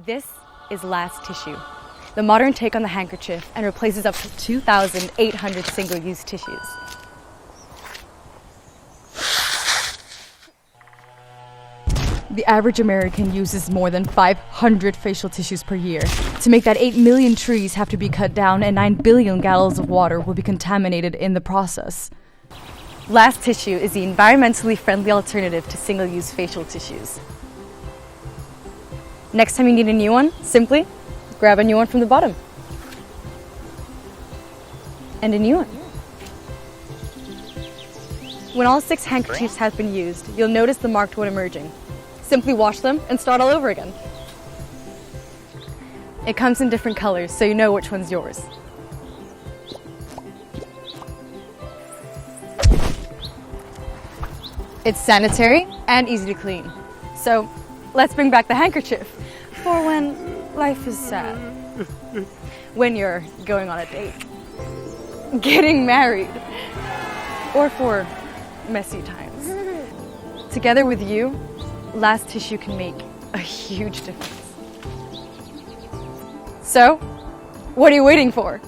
This is last tissue, the modern take on the handkerchief, and replaces up to 2,800 single-use tissues. The average American uses more than 500 facial tissues per year. To make that, 8 million trees have to be cut down and 9 billion gallons of water will be contaminated in the process. Last tissue is the environmentally friendly alternative to single-use facial tissues. Next time you need a new one, simply grab a new one from the bottom. And a new one. When all 6 handkerchiefs have been used, you'll notice the marked one emerging. Simply wash them and start all over again. It comes in different colors, so you know which one's yours. It's sanitary and easy to clean. So let's bring back the handkerchief for when life is sad. When you're going on a date, getting married, or for messy times. Together with you, last tissue can make a huge difference. So, what are you waiting for?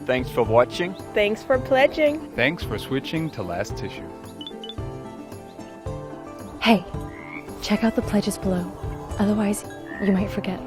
Thanks for watching. Thanks for pledging. Thanks for switching to last tissue. Hey, check out the pledges below. Otherwise, you might forget.